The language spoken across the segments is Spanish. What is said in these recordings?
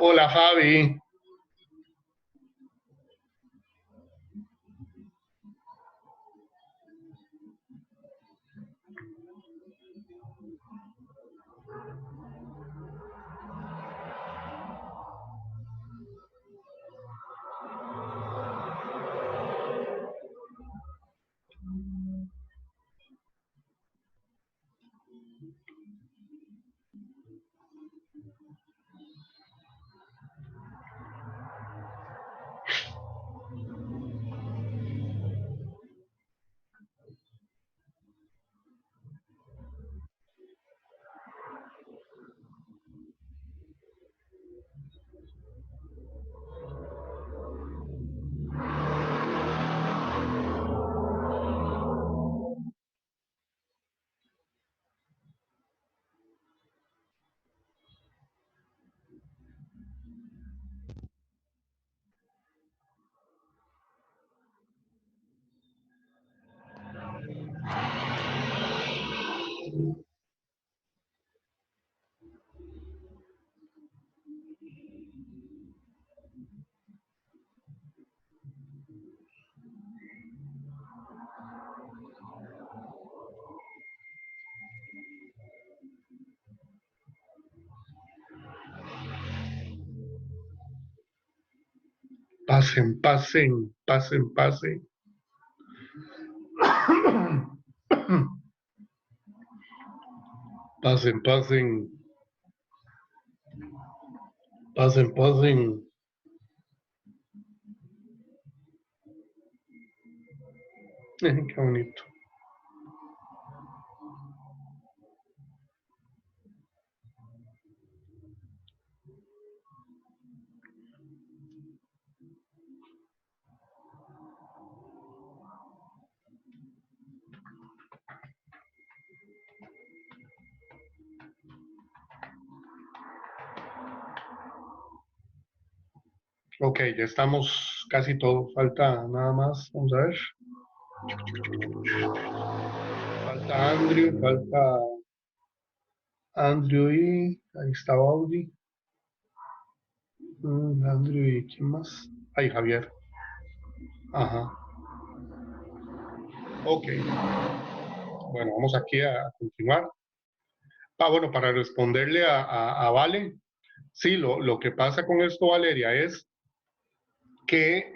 Hola Javi, pasen, pasen, pasen, pasen. Pasen, pasen, pasen, pasen. Qué bonito. Ok, ya estamos casi todo. Falta nada más. Vamos a ver. Falta Andrew, falta Andrew y ahí está Audi. Andrew y ¿quién más? Ahí Javier. Ajá. Ok. Bueno, vamos aquí a continuar. Bueno, para responderle a Vale, sí, lo que pasa con esto, Valeria, es que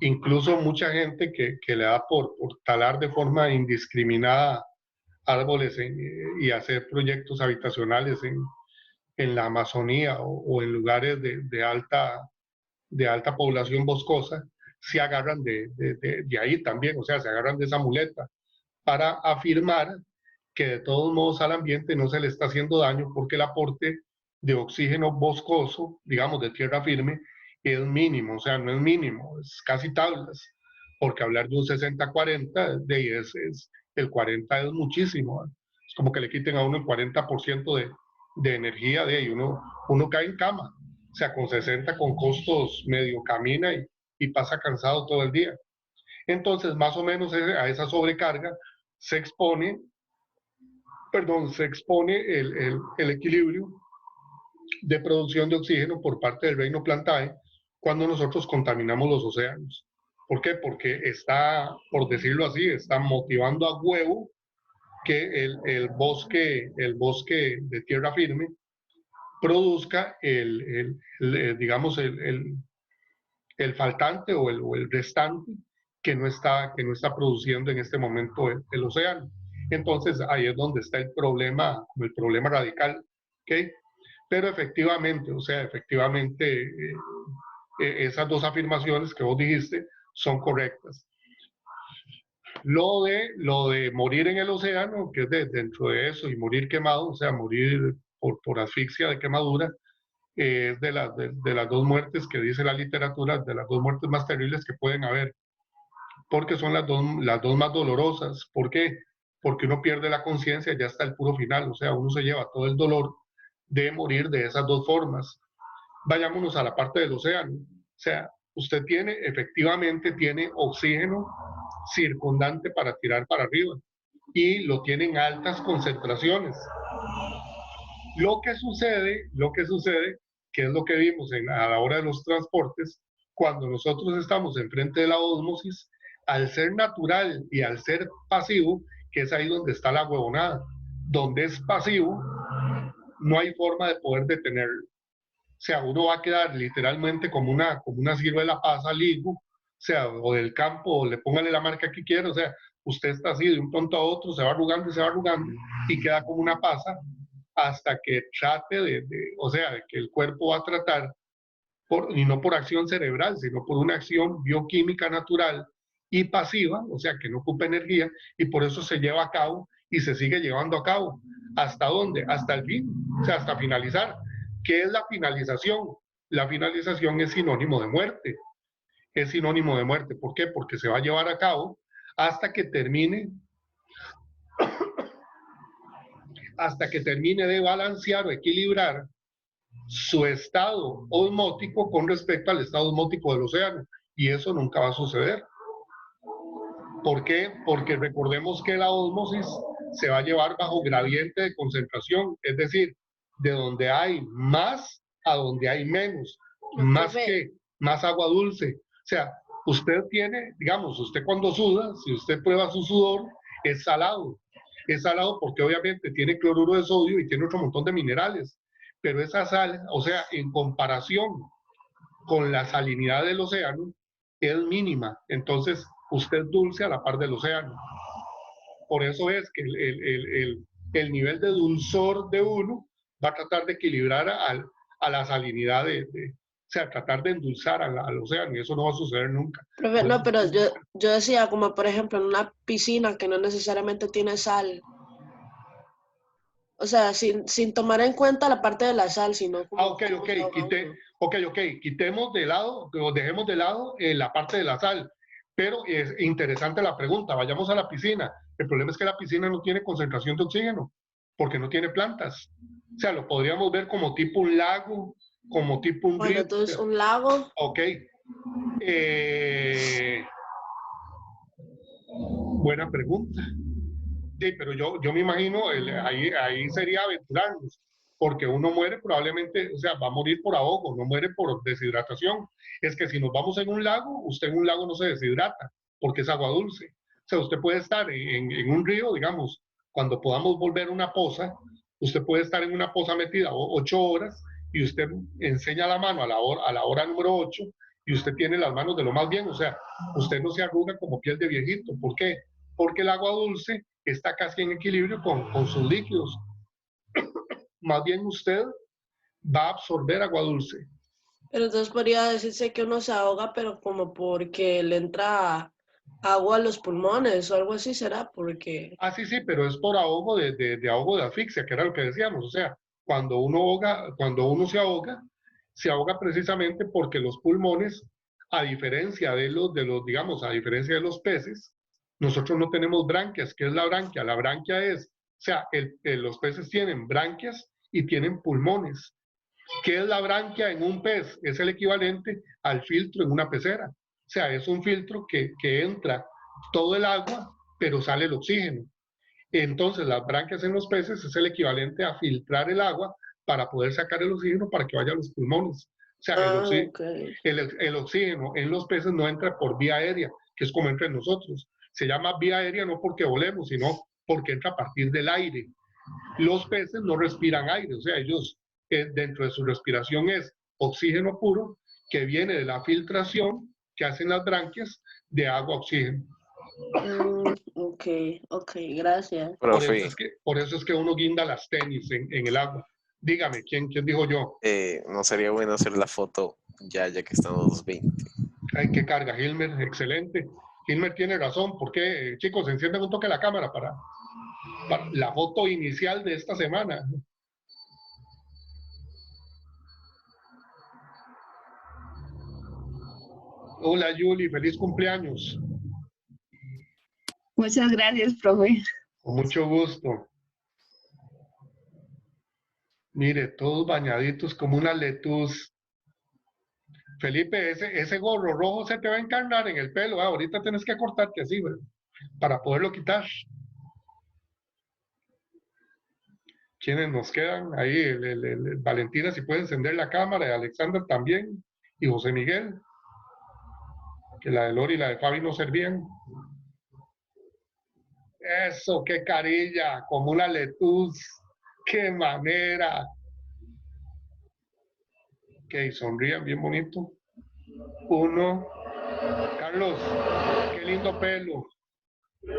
incluso mucha gente que le da por talar de forma indiscriminada árboles y hacer proyectos habitacionales en la Amazonía o en lugares de alta población boscosa, se agarran de ahí también, o sea, se agarran de esa muleta para afirmar que de todos modos al ambiente no se le está haciendo daño porque el aporte de oxígeno boscoso, digamos, de tierra firme, es mínimo, o sea, no es mínimo, es casi tablas, porque hablar de un 60-40, el 40 es muchísimo, ¿eh? Es como que le quiten a uno el 40% de energía de ahí, uno cae en cama, o sea, con 60 con costos medio camina y pasa cansado todo el día. Entonces, más o menos a esa sobrecarga se expone, perdón, se expone el equilibrio de producción de oxígeno por parte del reino plantae cuando nosotros contaminamos los océanos. ¿Por qué? Porque está, por decirlo así, está motivando a huevo que el bosque de tierra firme produzca digamos, el faltante o el restante que no está produciendo en este momento el océano. Entonces ahí es donde está el problema radical, ¿ok? Pero efectivamente, o sea, efectivamente esas dos afirmaciones que vos dijiste son correctas. Lo de morir en el océano, que es dentro de eso, y morir quemado, o sea, morir por asfixia de quemadura, es de las dos muertes que dice la literatura, de las dos muertes más terribles que pueden haber, porque son las dos más dolorosas. ¿Por qué? porque uno pierde la conciencia ya hasta el puro final, o sea, uno se lleva todo el dolor de morir de esas dos formas. Vayámonos a la parte del océano, o sea, usted tiene, efectivamente tiene oxígeno circundante para tirar para arriba y lo tiene en altas concentraciones. Lo que sucede, que es lo que vimos a la hora de los transportes, cuando nosotros estamos enfrente de la ósmosis, al ser natural y al ser pasivo, que es ahí donde está la huevonada, donde es pasivo, no hay forma de poder detenerlo. O sea, uno va a quedar literalmente como una ciruela pasa ligo, o sea, o del campo, o le póngale la marca que quiera, o sea, usted está así de un pronto a otro, se va arrugando y se va arrugando, y queda como una pasa, hasta que trate o sea, de que el cuerpo va a tratar, y no por acción cerebral, sino por una acción bioquímica natural y pasiva, o sea, que no ocupa energía, y por eso se lleva a cabo y se sigue llevando a cabo. ¿Hasta dónde? Hasta el fin, o sea, hasta finalizar. ¿Qué es la finalización? La finalización es sinónimo de muerte. Es sinónimo de muerte. ¿Por qué? Porque se va a llevar a cabo hasta que termine de balancear o equilibrar su estado osmótico con respecto al estado osmótico del océano. Y eso nunca va a suceder. ¿Por qué? Porque recordemos que la ósmosis se va a llevar bajo gradiente de concentración, es decir, de donde hay más a donde hay menos, más que más agua dulce. O sea, usted tiene, digamos, usted cuando suda, si usted prueba su sudor, es salado. Es salado porque obviamente tiene cloruro de sodio y tiene otro montón de minerales. Pero esa sal, o sea, en comparación con la salinidad del océano, es mínima. Entonces, usted es dulce a la par del océano. Por eso es que el nivel de dulzor de uno va a tratar de equilibrar a la salinidad o sea, tratar de endulzar al océano, y eso no va a suceder nunca. Profe, no, pero yo decía como por ejemplo en una piscina que no necesariamente tiene sal. O sea, sin tomar en cuenta la parte de la sal, sino como Ok, cómo ok, se ahoga uno. quitemos de lado, o dejemos de lado la parte de la sal. Pero es interesante la pregunta, vayamos a la piscina. El problema es que la piscina no tiene concentración de oxígeno, porque no tiene plantas. O sea, lo podríamos ver como tipo un lago, como tipo un Bueno, río. entonces un lago. Ok. Eh, Buena pregunta. Sí, pero yo me imagino, ahí sería aventurarnos, porque uno muere probablemente, o sea, va a morir por ahogo, no muere por deshidratación. Es que si nos vamos en un lago, usted en un lago no se deshidrata, porque es agua dulce. O sea, usted puede estar en un río, digamos, cuando podamos volver a una poza, usted puede estar en una poza metida 8 horas y usted enseña la mano a la hora número 8 y usted tiene las manos de lo más bien, o sea, usted no se arruga como piel de viejito. ¿Por qué? Porque el agua dulce está casi en equilibrio con sus líquidos. Más bien usted va a absorber agua dulce. Pero entonces podría decirse que uno se ahoga, pero como porque le entra agua a los pulmones o algo así será, porque... Ah, sí, sí, pero es por ahogo de ahogo de asfixia, que era lo que decíamos. O sea, cuando uno se ahoga precisamente porque los pulmones, a diferencia digamos, a diferencia de los peces, nosotros no tenemos branquias. ¿Qué es la branquia? La branquia es, o sea, los peces tienen branquias y tienen pulmones. ¿Qué es la branquia en un pez? Es el equivalente al filtro en una pecera. O sea, es un filtro que entra todo el agua, pero sale el oxígeno. Entonces, las branquias en los peces es el equivalente a filtrar el agua para poder sacar el oxígeno para que vaya a los pulmones. O sea, Ah, ok. el oxígeno en los peces no entra por vía aérea, que es como entra en nosotros. Se llama vía aérea no porque volemos, sino porque entra a partir del aire. Los peces no respiran aire, o sea, ellos dentro de su respiración es oxígeno puro que viene de la filtración que hacen las branquias de agua-oxígeno. Ok, ok, gracias. Profe, Por eso es que uno guinda las tenis en el agua. Dígame, ¿quién dijo yo? no sería bueno hacer la foto ya que estamos 2:20. Ay, qué carga, Hilmer, excelente. Hilmer tiene razón, porque chicos, encienden un toque la cámara para la foto inicial de esta semana. Hola Yuli, feliz cumpleaños. Muchas gracias, profe. Con mucho gusto. Mire, todos bañaditos como una letuz. Felipe, ese gorro rojo se te va a encarnar en el pelo. Ahorita tienes que cortarte así, güey, para poderlo quitar. ¿Quiénes nos quedan? Ahí, Valentina, si puede encender la cámara, y Alexander también, y José Miguel, que la de Lori y la de Fabi no servían. Eso, qué carilla, como una letuz, qué manera. Ok, sonrían bien bonito. Uno, Carlos, qué lindo pelo.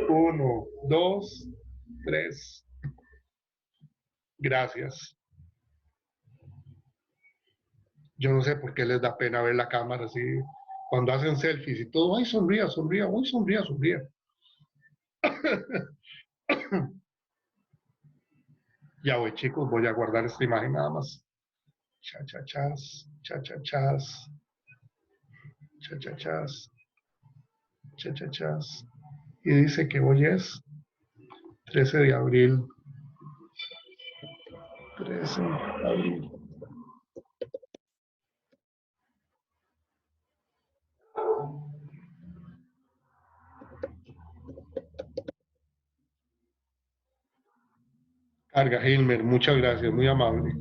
1, 2, 3. Gracias. Yo no sé por qué les da pena ver la cámara así. Cuando hacen selfies y todo, ay, sonría, sonría, ay, sonría, sonría. Ya voy, chicos, voy a guardar esta imagen nada más. Cha-cha-chas, cha-cha-chas, cha-cha-chas, cha-cha-chas. Y dice que hoy es 13 de abril. 13 de abril. Carga, Hilmer, muchas gracias, muy amable.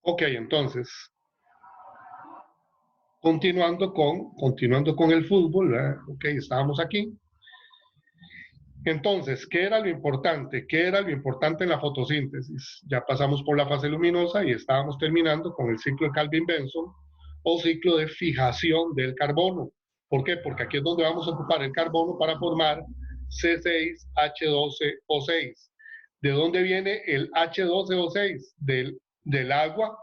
Ok, entonces, continuando con el fútbol, ¿verdad? Ok, estábamos aquí. Entonces, ¿qué era lo importante? ¿Qué era lo importante en la fotosíntesis? Ya pasamos por la fase luminosa y estábamos terminando con el ciclo de Calvin-Benson o ciclo de fijación del carbono. ¿Por qué? Porque aquí es donde vamos a ocupar el carbono para formar C6H12O6. ¿De dónde viene el H12O6? Del agua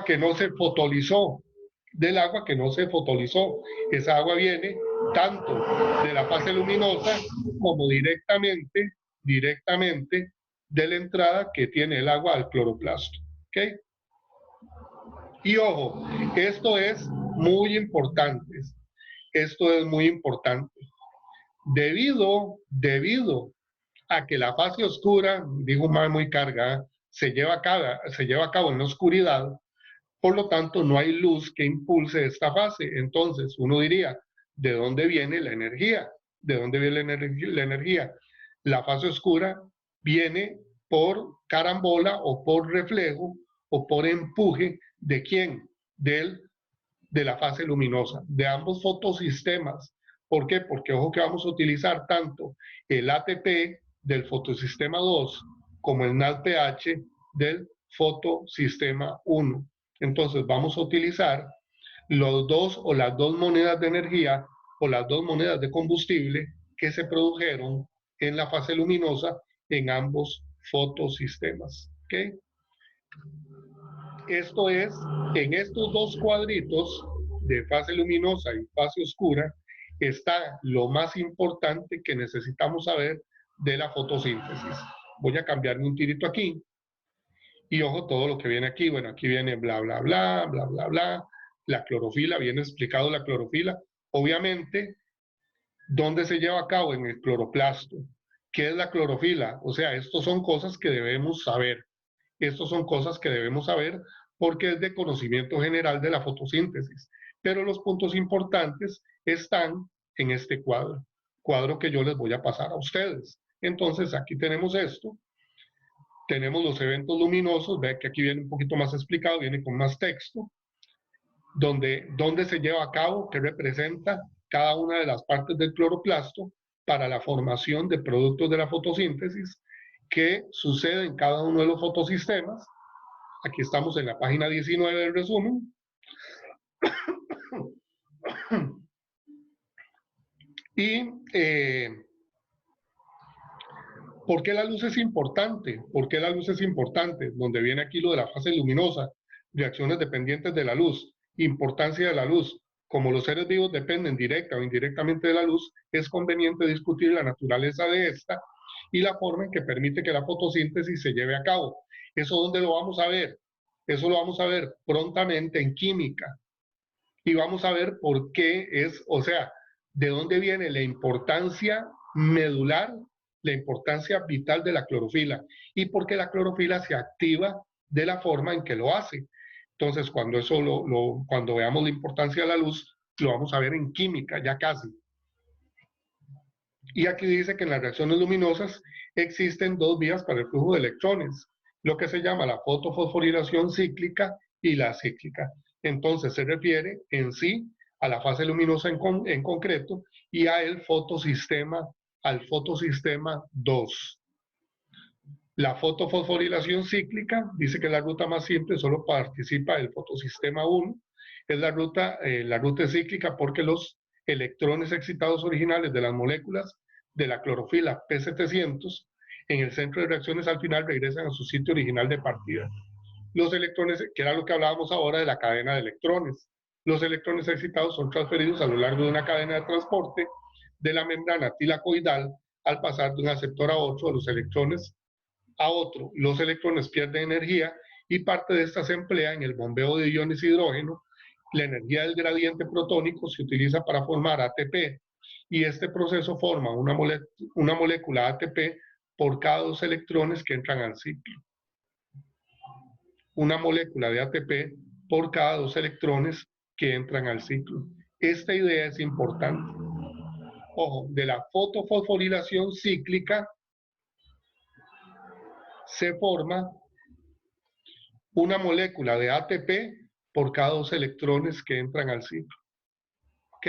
que no se fotolizó, del agua que no se fotolizó. Esa agua viene tanto de la fase luminosa como directamente de la entrada que tiene el agua al cloroplasto. ¿Okay? Y ojo, esto es muy importante. Esto es muy importante. Debido a que la fase oscura, digo muy cargada, se lleva a cabo en la oscuridad, por lo tanto no hay luz que impulse esta fase. Entonces uno diría, ¿de dónde viene la energía? ¿De dónde viene la energía? La fase oscura viene por carambola o por reflejo o por empuje ¿de quién? De la fase luminosa, de ambos fotosistemas. ¿Por qué? Porque ojo que vamos a utilizar tanto el ATP del fotosistema 2 como el NADPH del fotosistema 1. Entonces vamos a utilizar los dos o las dos monedas de energía o las dos monedas de combustible que se produjeron en la fase luminosa en ambos fotosistemas. ¿Okay? Esto es, en estos dos cuadritos de fase luminosa y fase oscura, está lo más importante que necesitamos saber de la fotosíntesis. Voy a cambiarme un tirito aquí. Y ojo, todo lo que viene aquí. Bueno, aquí viene bla, bla, bla, bla, bla, bla. La clorofila, viene explicado la clorofila. Obviamente, ¿dónde se lleva a cabo? En el cloroplasto. ¿Qué es la clorofila? O sea, estos son cosas que debemos saber. Estos son cosas que debemos saber porque es de conocimiento general de la fotosíntesis. Pero los puntos importantes están en este cuadro que yo les voy a pasar a ustedes. Entonces, aquí tenemos esto. Tenemos los eventos luminosos, ve que aquí viene un poquito más explicado, viene con más texto, donde se lleva a cabo, que representa cada una de las partes del cloroplasto para la formación de productos de la fotosíntesis que sucede en cada uno de los fotosistemas. Aquí estamos en la página 19 del resumen. Y ¿por qué la luz es importante? ¿Por qué la luz es importante? Donde viene aquí lo de la fase luminosa, reacciones dependientes de la luz, importancia de la luz. Como los seres vivos dependen directa o indirectamente de la luz, es conveniente discutir la naturaleza de esta y la forma en que permite que la fotosíntesis se lleve a cabo. ¿Eso dónde lo vamos a ver? Eso lo vamos a ver prontamente en química. Y vamos a ver por qué es, o sea, de dónde viene la importancia medular, la importancia vital de la clorofila y por qué la clorofila se activa de la forma en que lo hace. Entonces, cuando cuando veamos la importancia de la luz, lo vamos a ver en química, ya casi. Y aquí dice que en las reacciones luminosas existen dos vías para el flujo de electrones, lo que se llama la fotofosforilación cíclica y la acíclica. Entonces se refiere en sí a la fase luminosa en concreto y al fotosistema 2. La fotofosforilación cíclica dice que la ruta más simple solo participa el fotosistema 1. Es la ruta cíclica porque los electrones excitados originales de las moléculas de la clorofila P700 en el centro de reacciones al final regresan a su sitio original de partida. Los electrones, que era lo que hablábamos ahora de la cadena de electrones, los electrones excitados son transferidos a lo largo de una cadena de transporte de la membrana tilacoidal al pasar de un aceptor a otro de los electrones a otro. Los electrones pierden energía y parte de esta se emplea en el bombeo de iones de hidrógeno. La energía del gradiente protónico se utiliza para formar ATP y este proceso forma una molécula ATP por cada 2 electrones que entran al ciclo. Una molécula de ATP por cada 2 electrones que entran al ciclo. Esta idea es importante. Ojo, de la fotofosforilación cíclica se forma una molécula de ATP por cada 2 electrones que entran al ciclo. ¿Ok?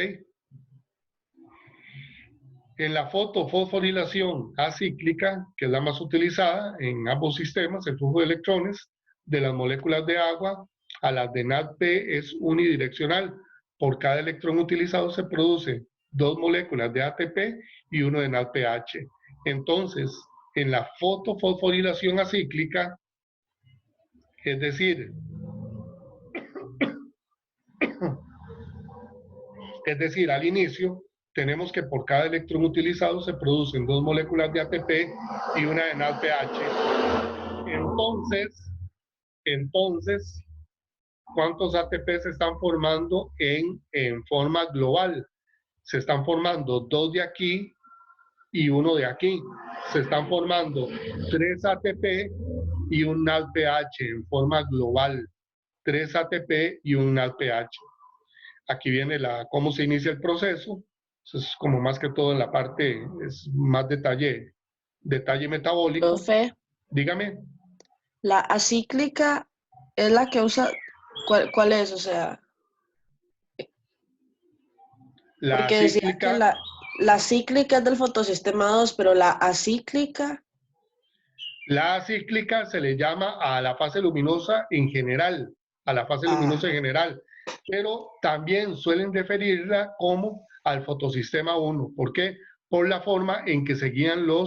En la fotofosforilación acíclica, que es la más utilizada en ambos sistemas, el flujo de electrones de las moléculas de agua a las de NADP es unidireccional. Por cada electrón utilizado se produce 2 moléculas de ATP y 1 de NADPH. Entonces, en la fotofosforilación acíclica, es decir, al inicio, tenemos que por cada electrón utilizado se producen 2 moléculas de ATP y una de NADPH. Entonces, ¿cuántos ATP se están formando en forma global? Se están formando 2 de aquí y 1 de aquí. Se están formando 3 ATP y un NADPH en forma global. 3 ATP y un NADPH. Aquí viene cómo se inicia el proceso. Eso es como más que todo en la parte, es más detalle metabólico. Profe, Dígame. la acíclica es la que usa, ¿cuál es? O sea, porque decía que la cíclica es del fotosistema 2, pero la acíclica... La acíclica se le llama a la fase luminosa en general, pero también suelen referirla como al fotosistema 1. ¿Por qué? Por la forma en que se guían lo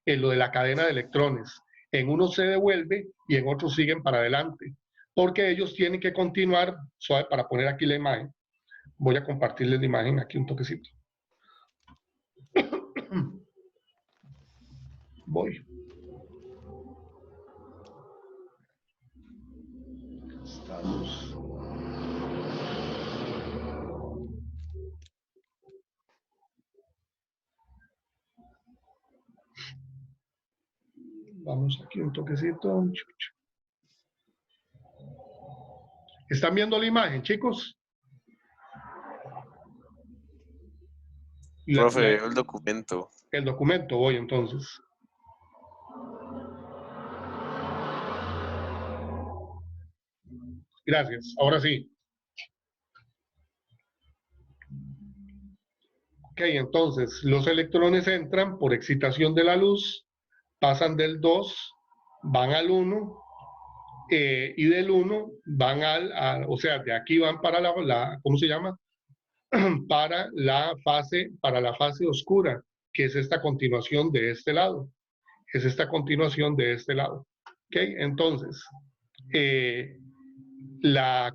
de la cadena de electrones. En uno se devuelve y en otros siguen para adelante, porque ellos tienen que continuar, suave, para poner aquí la imagen. Voy a compartirles la imagen aquí un toquecito. Voy. Estamos. Vamos aquí un toquecito. ¿Están viendo la imagen, chicos? Profe, el documento. El documento, voy entonces. Gracias, ahora sí. Ok, entonces, los electrones entran por excitación de la luz, pasan del 2, van al 1, y del 1 van o sea, de aquí van para ¿cómo se llama? para la fase oscura, que es esta continuación de este lado. ¿Ok? Entonces,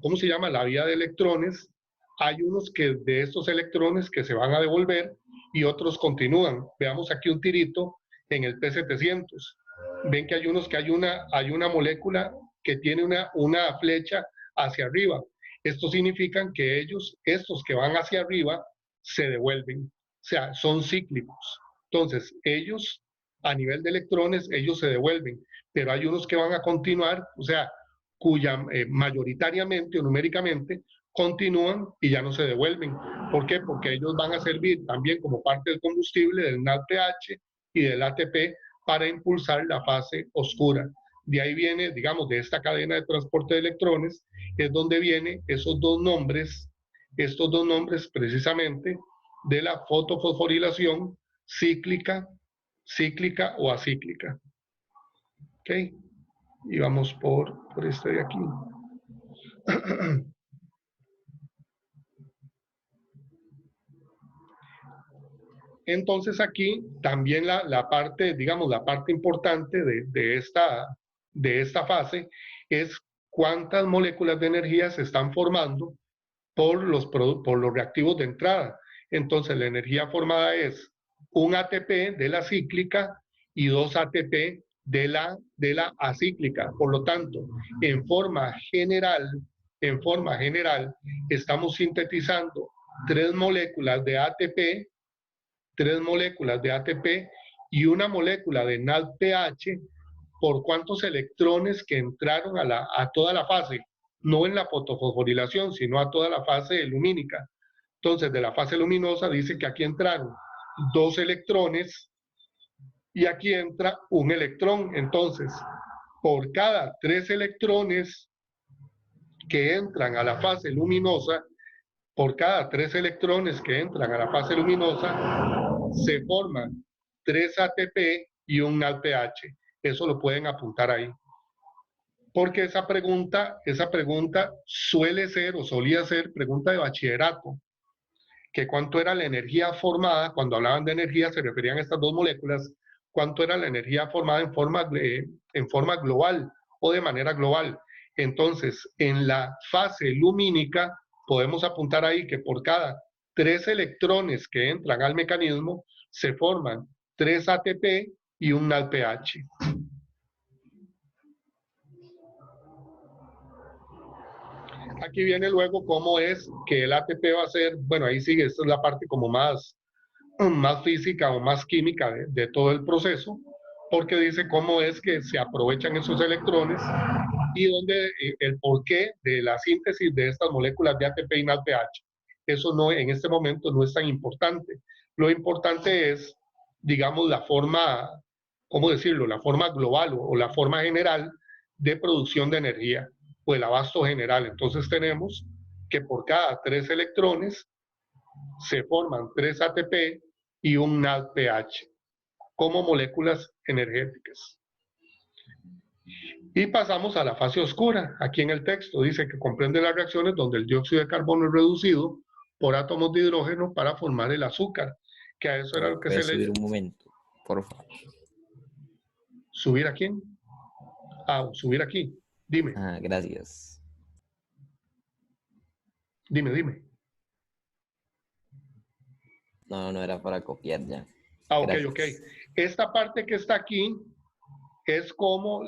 ¿cómo se llama? La vía de electrones, hay unos de estos electrones que se van a devolver y otros continúan. Veamos aquí un tirito en el P700. Ven que hay unos que hay una molécula que tiene una flecha hacia arriba. Esto significa que estos que van hacia arriba, se devuelven. O sea, son cíclicos. Entonces, ellos, a nivel de electrones, ellos se devuelven, pero hay unos que van a continuar, o sea, cuya mayoritariamente o numéricamente continúan y ya no se devuelven. ¿Por qué? Porque ellos van a servir también como parte del combustible, del NADPH y del ATP para impulsar la fase oscura. De ahí viene, digamos, de esta cadena de transporte de electrones, es donde vienen estos dos nombres precisamente de la fotofosforilación cíclica o acíclica. ¿Ok? Y vamos por este de aquí. Entonces aquí también la parte, digamos, la parte importante de esta fase es cuántas moléculas de energía se están formando por los reactivos de entrada. Entonces la energía formada es un ATP de la cíclica y 2 ATP de la acíclica. Por lo tanto, en forma general, estamos sintetizando 3 moléculas de ATP y una molécula de NADPH por cuántos electrones que entraron a toda la fase, no en la fotofosforilación, sino a toda la fase lumínica. Entonces, de la fase luminosa dice que aquí entraron 2 electrones y aquí entra un electrón. Entonces, por cada 3 electrones que entran a la fase luminosa, se forman 3 ATP y un NADPH. Eso lo pueden apuntar ahí. Porque esa pregunta suele ser o solía ser pregunta de bachillerato. Que cuánto era la energía formada, cuando hablaban de energía se referían a estas dos moléculas, cuánto era la energía formada en forma global o de manera global. Entonces, en la fase lumínica podemos apuntar ahí que por cada 3 electrones que entran al mecanismo se forman 3 ATP y un NADPH. Aquí viene luego cómo es que el ATP va a ser, bueno, ahí sigue, esta es la parte como más física o más química de todo el proceso, porque dice cómo es que se aprovechan esos electrones y donde el porqué de la síntesis de estas moléculas de ATP y NADPH. Eso no, en este momento no es tan importante. Lo importante es, digamos, la forma, ¿cómo decirlo? La forma global o la forma general de producción de energía o el abasto general. Entonces tenemos que por cada 3 electrones se forman 3 ATP y un NADPH como moléculas energéticas. Y pasamos a la fase oscura. Aquí en el texto dice que comprende las reacciones donde el dióxido de carbono es reducido por átomos de hidrógeno para formar el azúcar, que a eso era lo que se le... subir un momento, por favor. ¿Subir a quién? Ah, subir aquí. Dime. Ah, gracias. Dime. No era para copiar ya. Ah, ok. Gracias. Esta parte que está aquí es como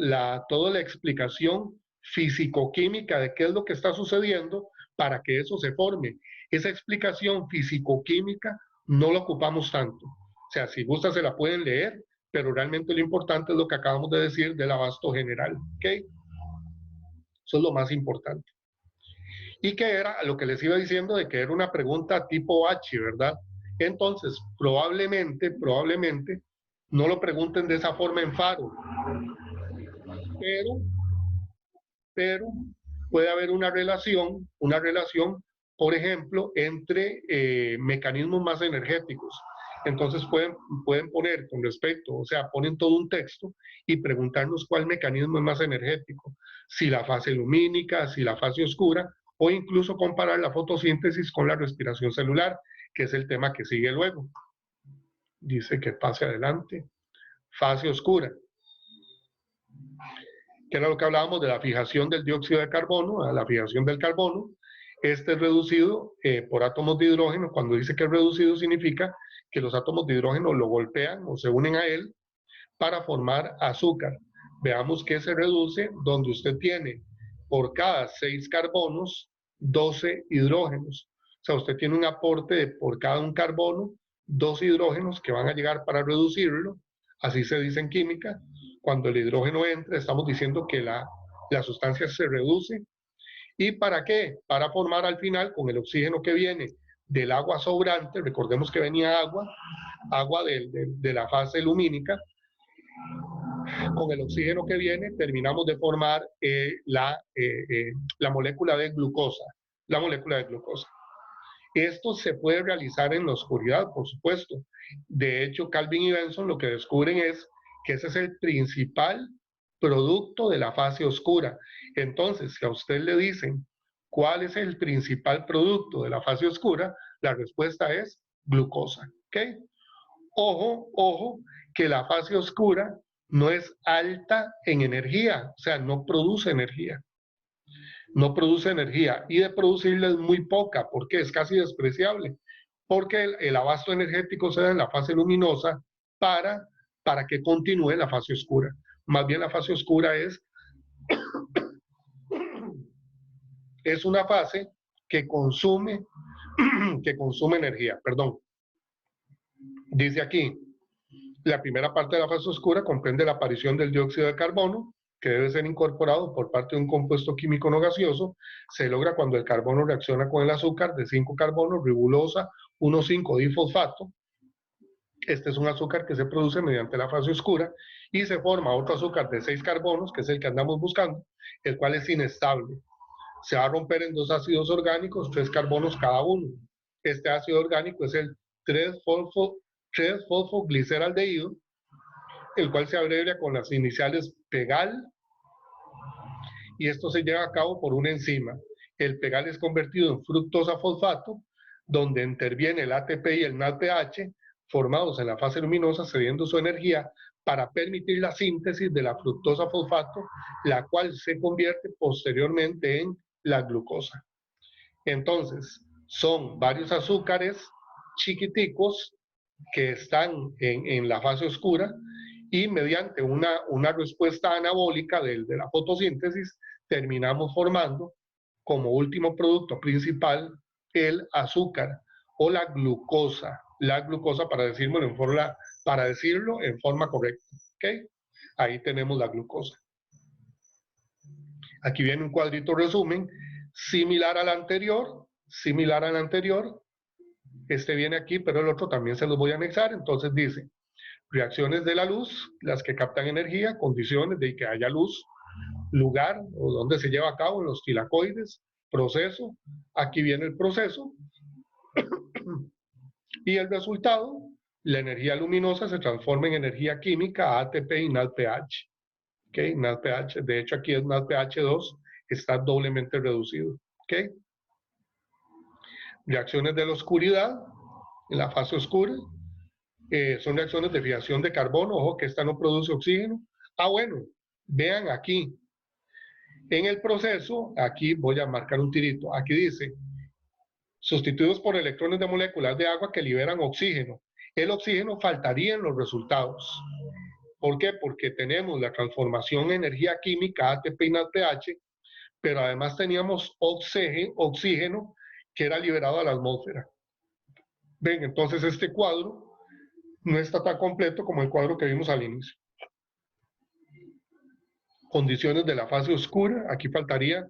toda la explicación físico-química de qué es lo que está sucediendo para que eso se forme. Esa explicación físico-química no la ocupamos tanto. O sea, si gusta se la pueden leer, pero realmente lo importante es lo que acabamos de decir del abasto general. ¿Ok? Eso es lo más importante. Y que era lo que les iba diciendo de que era una pregunta tipo H, ¿verdad? Entonces, probablemente no lo pregunten de esa forma en Faro, pero puede haber una relación, por ejemplo, entre mecanismos más energéticos. Entonces pueden poner con respecto, o sea, ponen todo un texto y preguntarnos cuál mecanismo es más energético, si la fase lumínica, si la fase oscura, o incluso comparar la fotosíntesis con la respiración celular, que es el tema que sigue luego. Dice que pase adelante. Fase oscura, que era lo que hablábamos de la fijación del dióxido de carbono, a la fijación del carbono. Este es reducido por átomos de hidrógeno. Cuando dice que es reducido significa que los átomos de hidrógeno lo golpean o se unen a él para formar azúcar. Veamos que se reduce donde usted tiene por cada 6 carbonos 12 hidrógenos. O sea, usted tiene un aporte de por cada un carbono, 2 hidrógenos que van a llegar para reducirlo, así se dice en química. Cuando el hidrógeno entra, estamos diciendo que la sustancia se reduce. ¿Y para qué? Para formar al final, con el oxígeno que viene del agua sobrante, recordemos que venía agua de la fase lumínica, con el oxígeno que viene terminamos de formar la molécula de glucosa, Esto se puede realizar en la oscuridad, por supuesto. De hecho, Calvin y Benson lo que descubren es que ese es el principal producto de la fase oscura. Entonces, si a usted le dicen cuál es el principal producto de la fase oscura, la respuesta es glucosa. ¿Okay? Ojo, que la fase oscura no es alta en energía, o sea, no produce energía. No produce energía, y de producirla es muy poca, porque es casi despreciable, porque el abasto energético se da en la fase luminosa para que continúe la fase oscura. Más bien la fase oscura es una fase que consume energía, perdón. Dice aquí, la primera parte de la fase oscura comprende la aparición del dióxido de carbono, que debe ser incorporado por parte de un compuesto químico no gaseoso. Se logra cuando el carbono reacciona con el azúcar de 5 carbonos, ribulosa 1,5-difosfato. Este es un azúcar que se produce mediante la fase oscura y se forma otro azúcar de 6 carbonos, que es el que andamos buscando, el cual es inestable. Se va a romper en 2 ácidos orgánicos, 3 carbonos cada uno. Este ácido orgánico es el 3-fosfogliceraldehído, el cual se abrevia con las iniciales PEGAL, y esto se lleva a cabo por una enzima. El PEGAL es convertido en fructosa fosfato, donde interviene el ATP y el NADPH, formados en la fase luminosa, cediendo su energía para permitir la síntesis de la fructosa fosfato, la cual se convierte posteriormente en la glucosa. Entonces, son varios azúcares chiquiticos que están en la fase oscura, y mediante una respuesta anabólica de la fotosíntesis terminamos formando como último producto principal el azúcar o la glucosa para decirlo en forma correcta. ¿Okay? Ahí tenemos la glucosa. Aquí viene un cuadrito resumen similar al anterior. Este viene aquí, pero el otro también se los voy a anexar. Entonces dice: reacciones de la luz, las que captan energía, condiciones de que haya luz, lugar o donde se lleva a cabo, en los tilacoides, proceso, aquí viene el proceso, y el resultado, la energía luminosa se transforma en energía química, ATP y NADPH. ¿Okay? NADPH, de hecho aquí es NADPH2, está doblemente reducido. ¿Okay? Reacciones de la oscuridad, en la fase oscura, son reacciones de fijación de carbono. Ojo que esta no produce oxígeno. Bueno, vean aquí, en el proceso, aquí voy a marcar un tirito, aquí dice, sustituidos por electrones de moléculas de agua que liberan oxígeno. El oxígeno faltaría en los resultados. ¿Por qué? Porque tenemos la transformación en energía química, ATP y NADPH, pero además teníamos oxígeno que era liberado a la atmósfera. Ven, entonces este cuadro no está tan completo como el cuadro que vimos al inicio. Condiciones de la fase oscura, aquí faltaría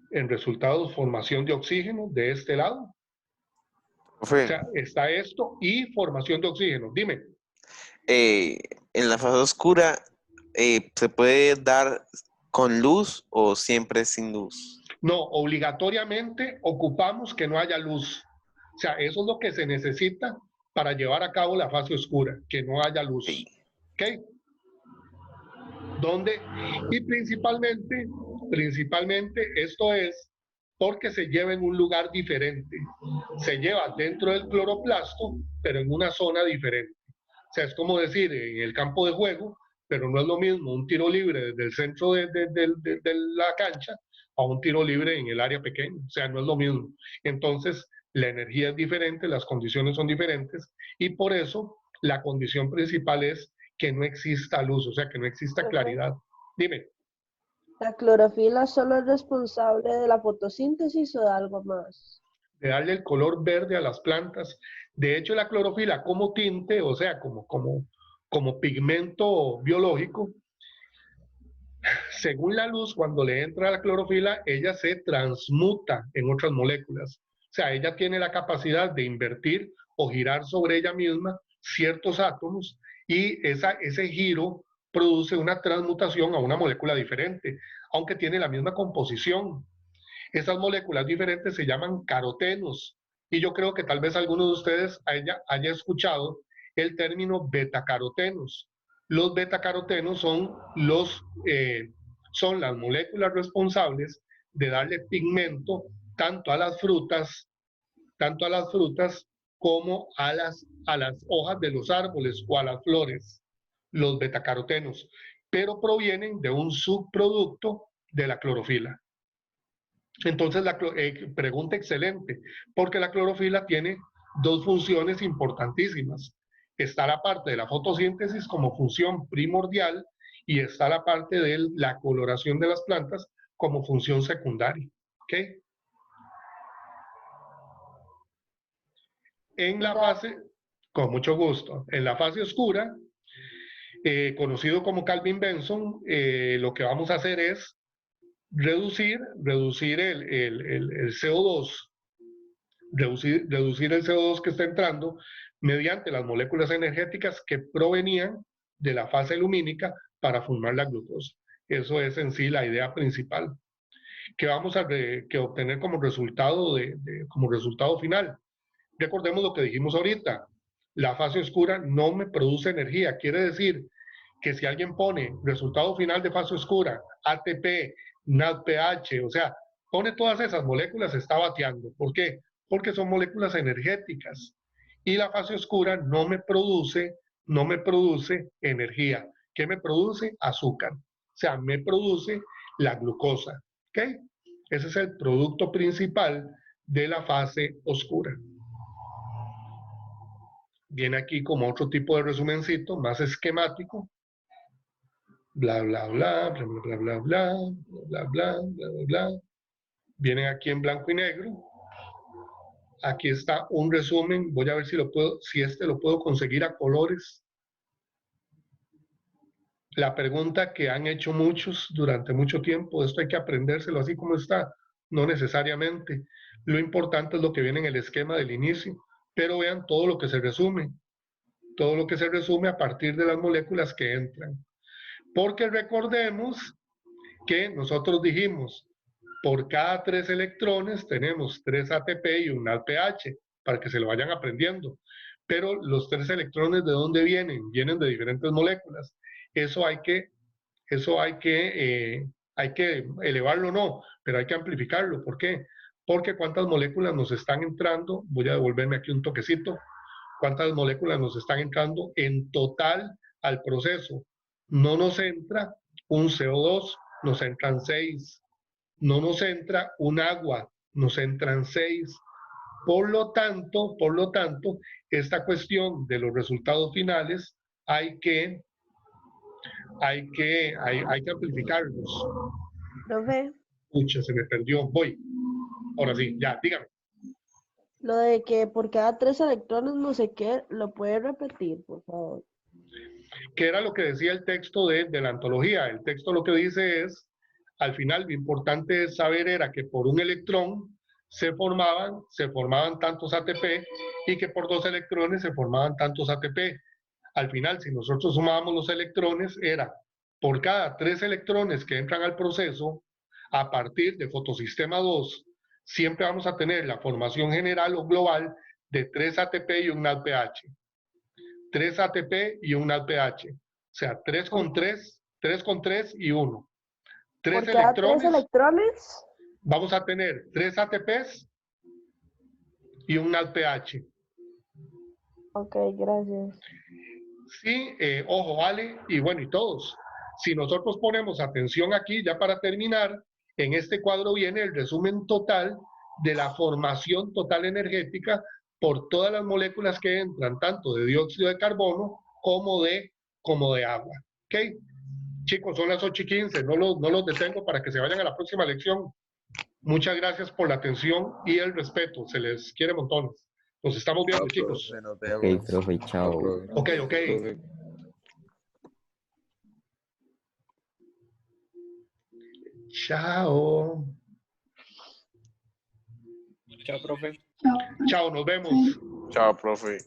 en resultados formación de oxígeno de este lado. Profe, O sea, está esto y formación de oxígeno. Dime. en la fase oscura, ¿se puede dar con luz o siempre sin luz? No, obligatoriamente ocupamos que no haya luz. O sea, eso es lo que se necesita para llevar a cabo la fase oscura, que no haya luz. Sí. ¿Ok? ¿Dónde? Y principalmente esto es porque se lleva en un lugar diferente. Se lleva dentro del cloroplasto, pero en una zona diferente. O sea, es como decir, en el campo de juego, pero no es lo mismo un tiro libre desde el centro de la cancha a un tiro libre en el área pequeña. O sea, no es lo mismo. Entonces, la energía es diferente, las condiciones son diferentes, y por eso la condición principal es que no exista luz, o sea, que no exista claridad. Dime. ¿La clorofila solo es responsable de la fotosíntesis o de algo más? de darle el color verde a las plantas. De hecho, la clorofila como tinte, o sea, como pigmento biológico, según la luz, cuando le entra la clorofila, ella se transmuta en otras moléculas. O sea, ella tiene la capacidad de invertir o girar sobre ella misma ciertos átomos y ese giro produce una transmutación a una molécula diferente, aunque tiene la misma composición. Esas moléculas diferentes se llaman carotenos y yo creo que tal vez alguno de ustedes haya escuchado el término betacarotenos. Los betacarotenos son las moléculas responsables de darle pigmento tanto a las frutas como a las hojas de los árboles o a las flores, los betacarotenos, pero provienen de un subproducto de la clorofila. Entonces, pregunta excelente, porque la clorofila tiene dos funciones importantísimas. Está la parte de la fotosíntesis como función primordial y está la parte de la coloración de las plantas como función secundaria. ¿Okay? En la fase, con mucho gusto, en la fase oscura, conocido como Kelvin-Benson, lo que vamos a hacer es reducir el CO2, reducir el CO2 que está entrando mediante las moléculas energéticas que provenían de la fase lumínica para formar la glucosa. Eso es en sí la idea principal que vamos a obtener como resultado, como resultado final. Recordemos lo que dijimos ahorita, la fase oscura no me produce energía, quiere decir que si alguien pone resultado final de fase oscura, ATP, NADPH, o sea, pone todas esas moléculas, está bateando. ¿Por qué? Porque son moléculas energéticas y la fase oscura no me produce energía. ¿Qué me produce? Azúcar. O sea, me produce la glucosa. ¿Ok? Ese es el producto principal de la fase oscura. Viene aquí como otro tipo de resumencito, más esquemático. Bla, bla, bla, bla, bla, bla, bla, bla, bla, bla, bla, bla. Vienen aquí en blanco y negro. Aquí está un resumen. Voy a ver si lo puedo conseguir a colores. La pregunta que han hecho muchos durante mucho tiempo, esto hay que aprendérselo así como está. No necesariamente. Lo importante es lo que viene en el esquema del inicio. Pero vean todo lo que se resume. Todo lo que se resume a partir de las moléculas que entran. Porque recordemos que nosotros dijimos, por cada 3 electrones tenemos 3 ATP y un NADPH, para que se lo vayan aprendiendo. Pero los 3 electrones, ¿de dónde vienen? Vienen de diferentes moléculas. Eso hay que elevarlo, no, pero hay que amplificarlo. ¿Por qué? Porque cuántas moléculas nos están entrando, voy a devolverme aquí un toquecito, cuántas moléculas nos están entrando en total al proceso. No nos entra un CO2, nos entran 6. No nos entra un agua, nos entran 6. Por lo tanto, esta cuestión de los resultados finales hay que amplificarlos. Profe, Pucha, se me perdió. Voy. Ahora sí, ya, dígame. lo de que por cada 3 electrones no sé qué, ¿lo puede repetir, por favor? ¿Qué era lo que decía el texto de la antología? El texto lo que dice es, al final, lo importante es saber era que por un electrón se formaban tantos ATP y que por 2 electrones se formaban tantos ATP. Al final, si nosotros sumábamos los electrones, era por cada 3 electrones que entran al proceso, a partir de fotosistema 2, siempre vamos a tener la formación general o global de 3 ATP y un NADPH. 3 ATP y un NADPH. O sea, 3 con 3 y 1. 3 electrones. 3 electrones. Vamos a tener 3 ATPs y un NADPH. Ok, gracias. Sí, ojo, Ale, y bueno, y todos. Si nosotros ponemos atención aquí, ya para terminar, en este cuadro viene el resumen total de la formación total energética por todas las moléculas que entran, tanto de dióxido de carbono como de agua. ¿Ok? Chicos, son las 8:15, no los detengo para que se vayan a la próxima lección. Muchas gracias por la atención y el respeto. Se les quiere montones. Nos estamos viendo, chicos. Nos Ok, vemos. profe, chao. Ok, ok. Chao. Chao, profe. Chao, nos vemos. Chao, profe.